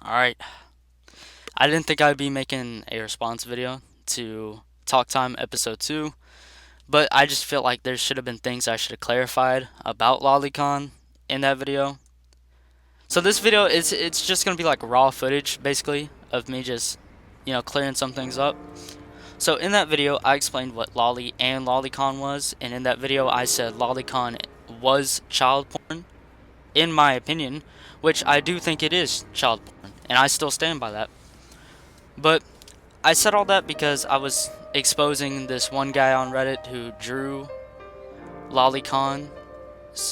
Alright, I didn't think I'd be making a response video to Talk Time Episode 2, but I just feel like there should have been things I should have clarified about Lolicon in that video. So this video it's just gonna be like raw footage basically of me just clearing some things up. So in that video I explained what Lolly and Lolicon was, and in that video I said Lolicon was child porn, in my opinion, which I do think it is child porn, and I still stand by that. But I said all that because I was exposing this one guy on Reddit who drew Lolicon.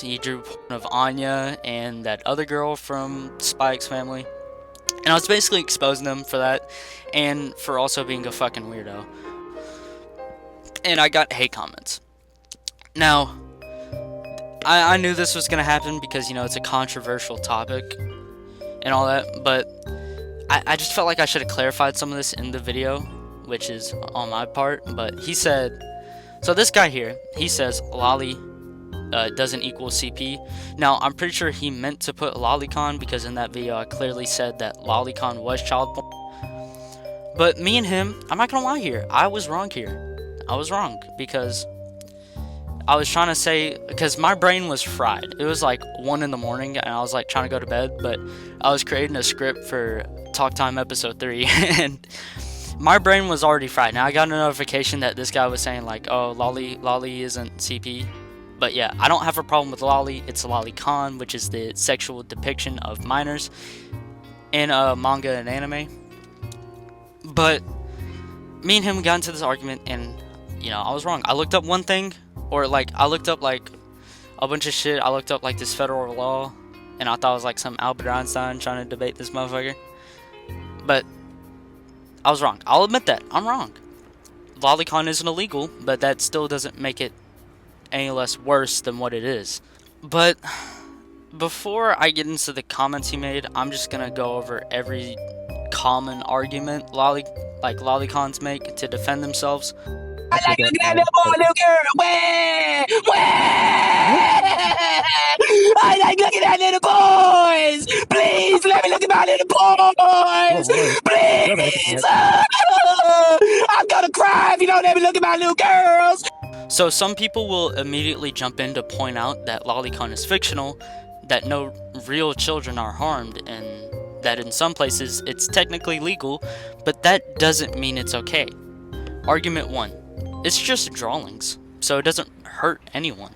He drew porn of Anya and that other girl from Spike's family. And I was basically exposing them for that and for also being a fucking weirdo. And I got hate comments. Now, I knew this was going to happen because, it's a controversial topic and all that, but I just felt like I should have clarified some of this in the video, which is on my part. But he said, so this guy here, he says Lolly doesn't equal CP. Now, I'm pretty sure he meant to put Lolicon because in that video I clearly said that Lolicon was child porn. But me and him, I'm not gonna lie here, I was wrong here. I was wrong because I was trying to say, because my brain was fried. It was like 1 in the morning and I was like trying to go to bed, but I was creating a script for Talk Time Episode 3 and my brain was already fried. Now I got a notification that this guy was saying like, oh, Lolly isn't CP. But yeah, I don't have a problem with Lolly. It's Lolicon, which is the sexual depiction of minors in manga and anime. But me and him got into this argument and, I was wrong. I looked up one thing, or like, I looked up like a bunch of shit. I looked up like this federal law, and I thought it was like some Albert Einstein trying to debate this motherfucker. But I was wrong. I'll admit that. I'm wrong. Lolicon isn't illegal, but that still doesn't make it any less worse than what it is. But before I get into the comments he made, I'm just gonna go over every common argument Lolicons make to defend themselves. I like looking at little boy, little girl. Where? I like looking at little boys. Please let me look at my little boys. Please. I'm gonna cry if you don't let me look at my little girls. So some people will immediately jump in to point out that Lolicon is fictional, that no real children are harmed, and that in some places it's technically legal, but that doesn't mean it's okay. Argument 1. It's just drawings, so it doesn't hurt anyone.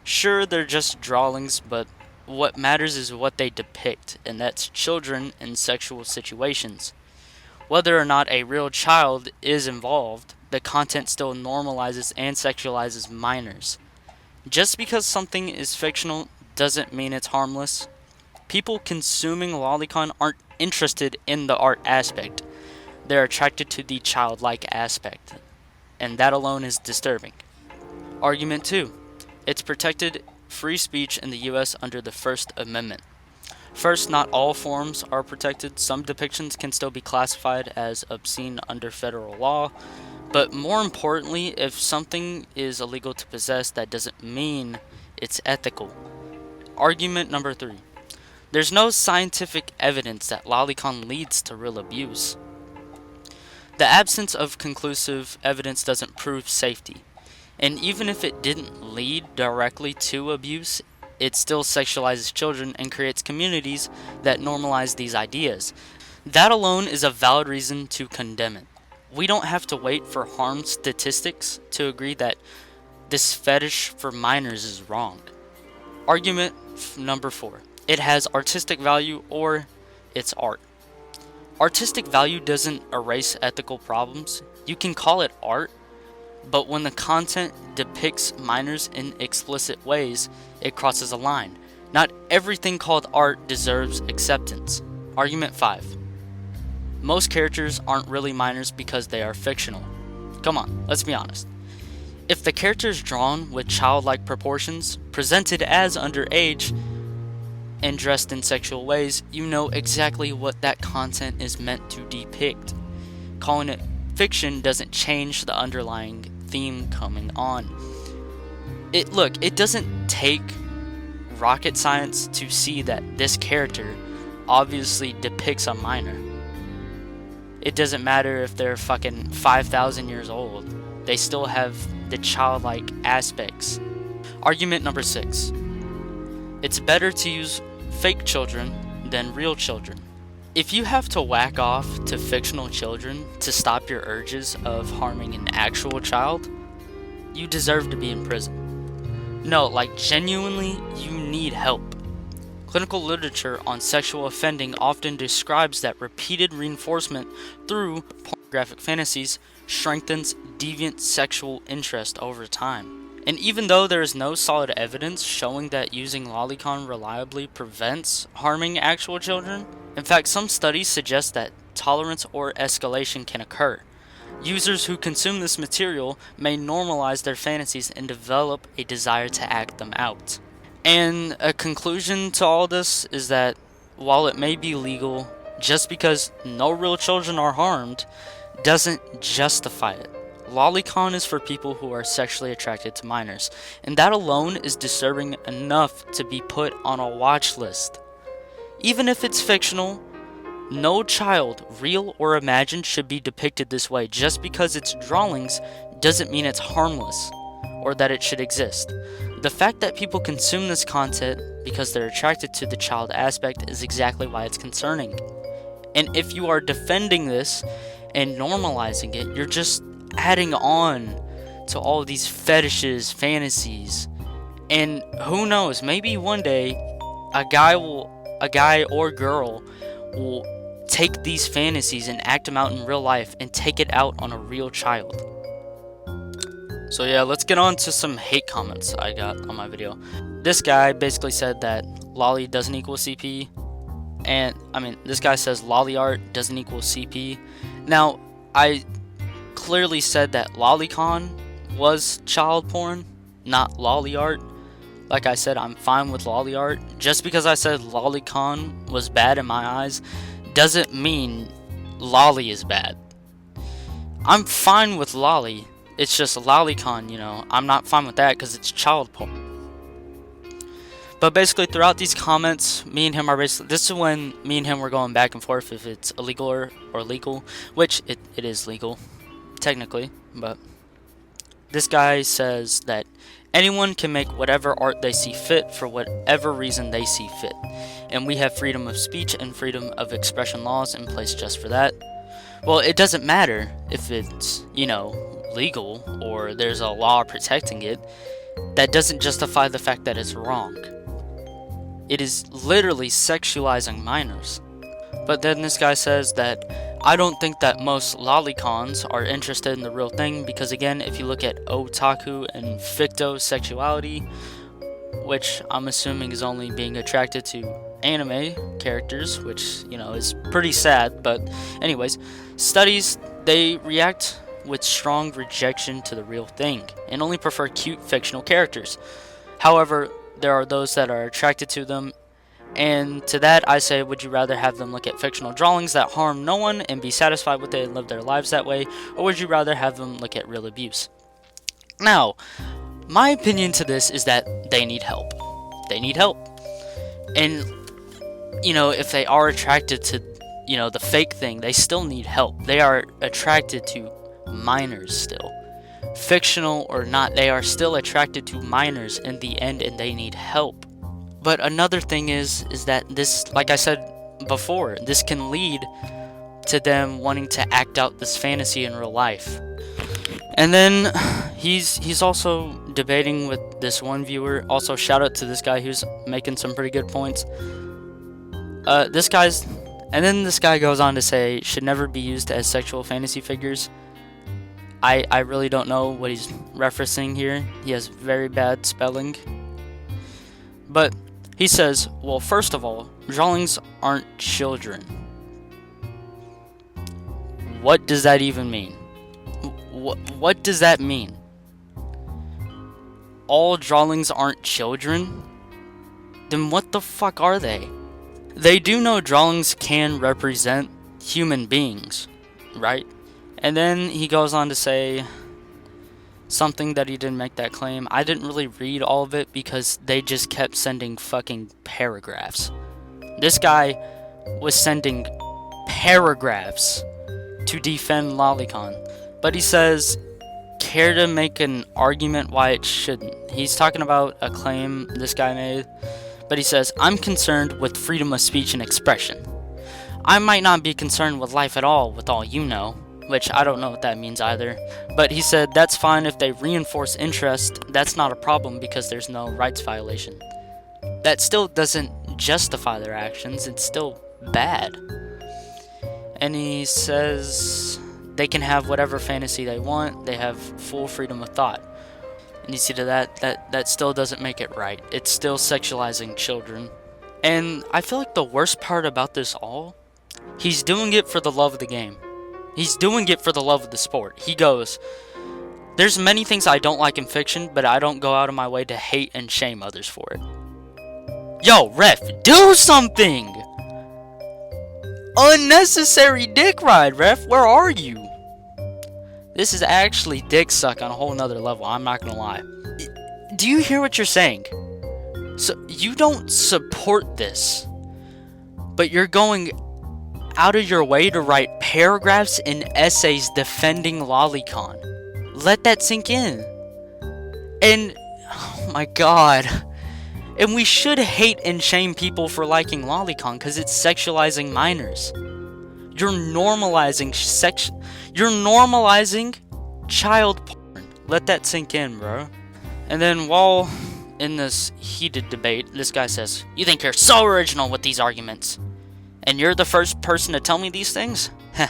Sure, they're just drawings, but what matters is what they depict, and that's children in sexual situations. Whether or not a real child is involved, the content still normalizes and sexualizes minors. Just because something is fictional doesn't mean it's harmless. People consuming Lolicon aren't interested in the art aspect. They're attracted to the childlike aspect, and that alone is disturbing. Argument 2. It's protected free speech in the US under the First Amendment. First, not all forms are protected. Some depictions can still be classified as obscene under federal law. But more importantly, if something is illegal to possess, that doesn't mean it's ethical. Argument number 3. There's no scientific evidence that Lolicon leads to real abuse. The absence of conclusive evidence doesn't prove safety. And even if it didn't lead directly to abuse, it still sexualizes children and creates communities that normalize these ideas. That alone is a valid reason to condemn it. We don't have to wait for harm statistics to agree that this fetish for minors is wrong. Argument number 4. It has artistic value, or it's art. Artistic value doesn't erase ethical problems. You can call it art, but when the content depicts minors in explicit ways, it crosses a line. Not everything called art deserves acceptance. Argument 5. Most characters aren't really minors because they are fictional. Come on, let's be honest. If the character is drawn with childlike proportions, presented as underage, and dressed in sexual ways, you know exactly what that content is meant to depict. Calling it fiction doesn't change the underlying theme coming on. It doesn't take rocket science to see that this character obviously depicts a minor. It doesn't matter if they're fucking 5,000 years old. They still have the childlike aspects. Argument number 6. It's better to use fake children than real children. If you have to whack off to fictional children to stop your urges of harming an actual child, you deserve to be in prison. No, like genuinely, you need help. Clinical literature on sexual offending often describes that repeated reinforcement through pornographic fantasies strengthens deviant sexual interest over time. And even though there is no solid evidence showing that using Lolicon reliably prevents harming actual children, in fact, some studies suggest that tolerance or escalation can occur. Users who consume this material may normalize their fantasies and develop a desire to act them out. And a conclusion to all this is that while it may be legal, just because no real children are harmed doesn't justify it. Lolicon is for people who are sexually attracted to minors, and that alone is disturbing enough to be put on a watch list. Even if it's fictional, no child, real or imagined, should be depicted this way. Just because it's drawings doesn't mean it's harmless or that it should exist. The fact that people consume this content because they're attracted to the child aspect is exactly why it's concerning. And if you are defending this and normalizing it, you're just adding on to all of these fetishes, fantasies. And who knows, maybe one day a guy or girl will take these fantasies and act them out in real life and take it out on a real child. So yeah, let's get on to some hate comments I got on my video. This guy basically said that lolly doesn't equal CP. And, this guy says lolly art doesn't equal CP. Now, I clearly said that Lolicon was child porn, not lolly art. Like I said, I'm fine with lolly art. Just because I said Lolicon was bad in my eyes doesn't mean lolly is bad. I'm fine with lolly. It's just Lolicon, I'm not fine with that because it's child porn. But basically, throughout these comments, me and him are basically, this is when me and him were going back and forth if it's illegal or legal, which it is legal, technically, but this guy says that anyone can make whatever art they see fit for whatever reason they see fit, and we have freedom of speech and freedom of expression laws in place just for that. Well, it doesn't matter if it's, legal or there's a law protecting it. That doesn't justify the fact that it's wrong. It is literally sexualizing minors. But then this guy says that I don't think that most lolicons are interested in the real thing because, again, if you look at otaku and fictosexuality, which I'm assuming is only being attracted to anime characters, which, is pretty sad, but anyways, studies, they react with strong rejection to the real thing and only prefer cute fictional characters. However, there are those that are attracted to them, and to that I say, would you rather have them look at fictional drawings that harm no one and be satisfied with it and live their lives that way, or would you rather have them look at real abuse? Now, my opinion to this is that they need help. They need help. And, if they are attracted to, the fake thing, they still need help. They are attracted to minors still. Fictional or not, they are still attracted to minors in the end and they need help. But another thing is that this, like I said before, this can lead to them wanting to act out this fantasy in real life. And then he's also debating with this one viewer. Also, shout out to this guy who's making some pretty good points. This guy goes on to say should never be used as sexual fantasy figures. I really don't know what he's referencing here. He has very bad spelling. But he says, well, first of all, drawings aren't children. What does that even mean? What does that mean? All drawings aren't children? Then what the fuck are they? They do know drawings can represent human beings, right? And then he goes on to say something that he didn't make that claim. I didn't really read all of it because they just kept sending fucking paragraphs. This guy was sending paragraphs to defend Lolicon. But he says, care to make an argument why it shouldn't? He's talking about a claim this guy made, but he says, I'm concerned with freedom of speech and expression. I might not be concerned with life at all, with all you know, which I don't know what that means either. But he said that's fine if they reinforce interest, that's not a problem because there's no rights violation. That still doesn't justify their actions, it's still bad. And he says they can have whatever fantasy they want, they have full freedom of thought. And you see that still doesn't make it right. It's still sexualizing children. And I feel like the worst part about this all, he's doing it for the love of the game. He's doing it for the love of the sport. He goes, there's many things I don't like in fiction, but I don't go out of my way to hate and shame others for it. Yo, ref, do something! Unnecessary dick ride, ref, where are you? This is actually dick suck on a whole nother level, I'm not gonna lie. Do you hear what you're saying? So, you don't support this, but you're going out of your way to write paragraphs and essays defending Lolicon. Let that sink in. And, oh my god. And we should hate and shame people for liking Lolicon because it's sexualizing minors. You're normalizing You're normalizing child porn. Let that sink in, bro. And then while in this heated debate, this guy says, you think you're so original with these arguments? And you're the first person to tell me these things? Heh.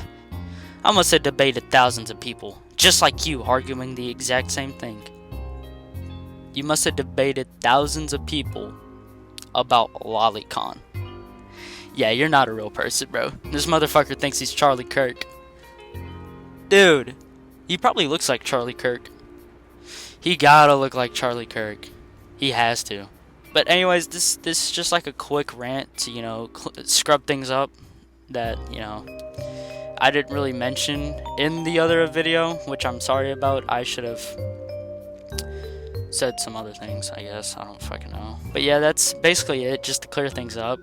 I must have debated thousands of people, just like you, arguing the exact same thing. You must have debated thousands of people about Lolicon. Yeah, you're not a real person, bro. This motherfucker thinks he's Charlie Kirk. Dude, he probably looks like Charlie Kirk. He gotta look like Charlie Kirk. He has to. But anyways, this is just like a quick rant to, you know, scrub things up that, you know, I didn't really mention in the other video, which I'm sorry about. I should have said some other things, I guess. I don't fucking know. But yeah, that's basically it, just to clear things up.